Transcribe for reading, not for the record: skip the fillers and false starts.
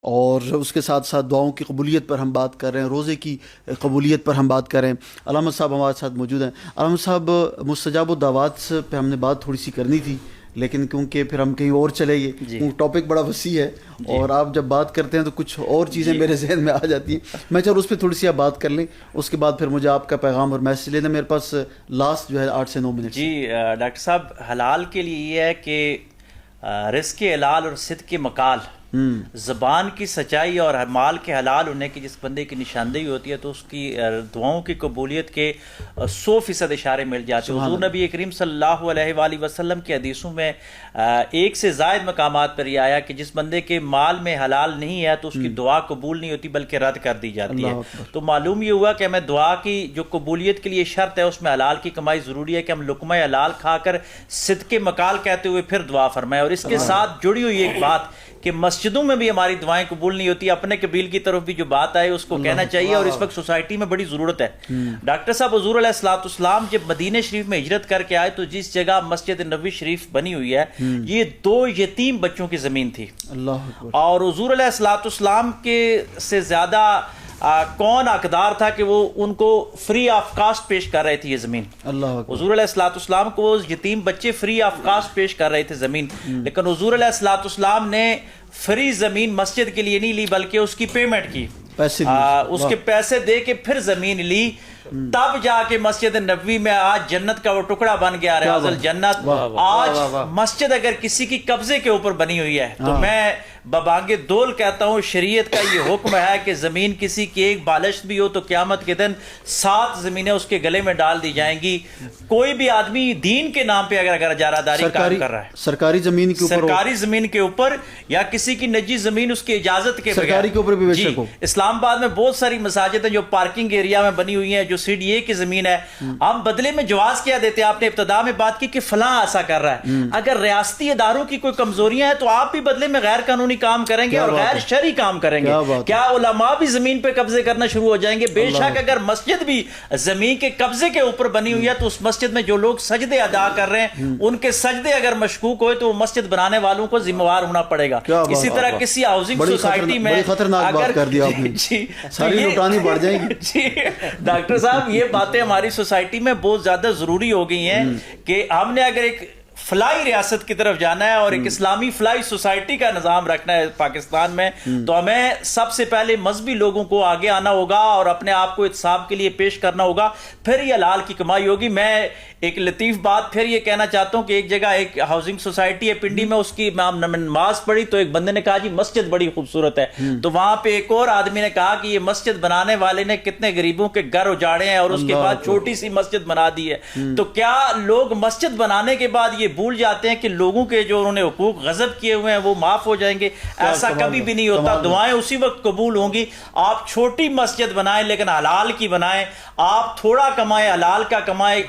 اور اس کے ساتھ ساتھ دعاؤں کی قبولیت پر ہم بات کر رہے ہیں، روزے کی قبولیت پر ہم بات کر ررہے ہیں۔ علامہ صاحب ہمارے ساتھ موجود ہیں۔ علامہ صاحب، مستجاب الدعوات پہ ہم نے بات تھوڑی سی کرنی تھی، لیکن کیونکہ پھر ہم کہیں اور چلے گئے، کیونکہ ٹاپک بڑا وسیع ہے اور آپ جب بات کرتے ہیں تو کچھ اور چیزیں میرے ذہن میں آ جاتی ہیں۔ میں چلو اس پہ تھوڑی سی آپ بات کر لیں، اس کے بعد پھر مجھے آپ کا پیغام اور میسج لینا، میرے پاس لاسٹ جو ہے 8 سے 9 منٹ۔ جی ڈاکٹر صاحب، حلال کے لیے یہ ہے کہ رزق حلال اور صدق مقال، زبان کی سچائی اور مال کے حلال ہونے کی جس بندے کی نشاندہی ہوتی ہے تو اس کی دعاؤں کی قبولیت کے 100% اشارے مل جاتے ہیں۔ حضور نبی کریم صلی اللہ علیہ وآلہ وسلم کی حدیثوں میں ایک سے زائد مقامات پر یہ آیا کہ جس بندے کے مال میں حلال نہیں ہے تو اس کی دعا قبول نہیں ہوتی بلکہ رد کر دی جاتی ہے۔ تو معلوم یہ ہوا کہ ہمیں دعا کی جو قبولیت کے لیے شرط ہے اس میں حلال کی کمائی ضروری ہے کہ ہم لقمہ حلال کھا کر صدق مقال کہتے ہوئے پھر دعا فرمائیں۔ اور اس کے ساتھ جڑی ہوئی ایک بات کہ مسجدوں میں بھی ہماری دعائیں قبول نہیں ہوتی، اپنے قبیل کی طرف بھی جو بات آئے اس کو کہنا چاہیے، اور اس وقت سوسائٹی میں بڑی ضرورت ہے۔ ڈاکٹر صاحب، حضور علیہ السلام جب مدینہ شریف میں ہجرت کر کے آئے تو جس جگہ مسجد نبوی شریف بنی ہوئی ہے یہ 2 یتیم بچوں کی زمین تھی، اور حضور علیہ السلام کے سے زیادہ کون حقدار تھا کہ وہ ان کو فری آف کاسٹ پیش کر رہے تھے یہ زمین۔ حضور علیہ السلام کو وہ یتیم بچے فری آف کاسٹ پیش کر رہے تھے زمین، لیکن حضور علیہ السلام نے فری زمین مسجد کے لیے نہیں لی بلکہ اس کی پیمنٹ کی، اس کے پیسے دے کے پھر زمین لی، تب جا کے مسجد نبوی میں آج جنت کا وہ ٹکڑا بن گیا ریاض الجنت۔ آج مسجد اگر کسی کی قبضے کے اوپر بنی ہوئی ہے تو میں ببانگ دول کہتا ہوں شریعت کا یہ حکم ہے کہ زمین کسی کی ایک بالشت بھی ہو تو قیامت کے دن 7 زمینیں اس کے گلے میں ڈال دی جائیں گی۔ کوئی بھی آدمی دین کے نام پہ اگر اجارہ کام کر رہا ہے سرکاری زمین کے اوپر یا کسی کی نجی زمین اس کی اجازت کے سرکاری کے اوپر بھی بے شک ہو۔ اسلام آباد میں بہت ساری مساجد ہیں جو پارکنگ ایریا میں بنی ہوئی ہیں، جو CDA کی زمین ہے، ہم بدلے میں جواز کیا دیتے ہیں۔ آپ نے ابتدا میں بات کی کہ فلاں ایسا کر رہا ہے، اگر ریاستی اداروں کی کوئی کمزوریاں ہیں تو آپ بھی بدلے میں غیر قانونی کام کریں گے اور غیر شرعی کام کریں گے۔ کیا علماء بھی زمین پہ قبضے کرنا شروع ہو جائیں گے؟ بے شک اگر مسجد بھی زمین کے قبضے کے اوپر بنی ہوئی ہے تو اس مسجد میں جو لوگ سجدے ادا کر رہے ہیں ان کے سجدے اگر مشکوک ہوئے تو وہ مسجد بنانے والوں کو ذمہ وار ہونا پڑے گا۔ اسی طرح کسی ہاؤسنگ سوسائٹی میں ڈاکٹر صاحب یہ باتیں ہماری سوسائٹی میں بہت زیادہ ضروری ہو گئی ہیں کہ ہم نے اگر ایک فلائی ریاست کی طرف جانا ہے اور ایک اسلامی فلائی سوسائٹی کا نظام رکھنا ہے پاکستان میں تو ہمیں سب سے پہلے مذہبی لوگوں کو آگے آنا ہوگا اور اپنے آپ کو احتساب کے لیے پیش کرنا ہوگا، پھر یہ حلال کی کمائی ہوگی۔ میں ایک لطیف بات پھر یہ کہنا چاہتا ہوں کہ ایک جگہ ایک ہاؤسنگ سوسائٹی ہے پنڈی میں، اس کی نماز پڑھی تو ایک بندے نے کہا جی مسجد بڑی خوبصورت ہے، تو وہاں پہ ایک اور آدمی نے کہا کہ یہ مسجد بنانے والے نے کتنے غریبوں کے گھر اجاڑے ہیں اور اس کے بعد چھوٹی سی مسجد بنا دی ہے۔ تو کیا لوگ مسجد بنانے کے بعد یہ بھول جاتے ہیں کہ لوگوں کے جو انہوں نے حقوق غصب کیے ہوئے ہیں وہ معاف ہو جائیں گے؟ ایسا کبھی بھی نہیں ہوتا، دعائیں اسی وقت قبول ہوں گی۔ آپ چھوٹی مسجد بنائیں لیکن حلال کی بنائیں، آپ تھوڑا کمائیں حلال کا کمائیں۔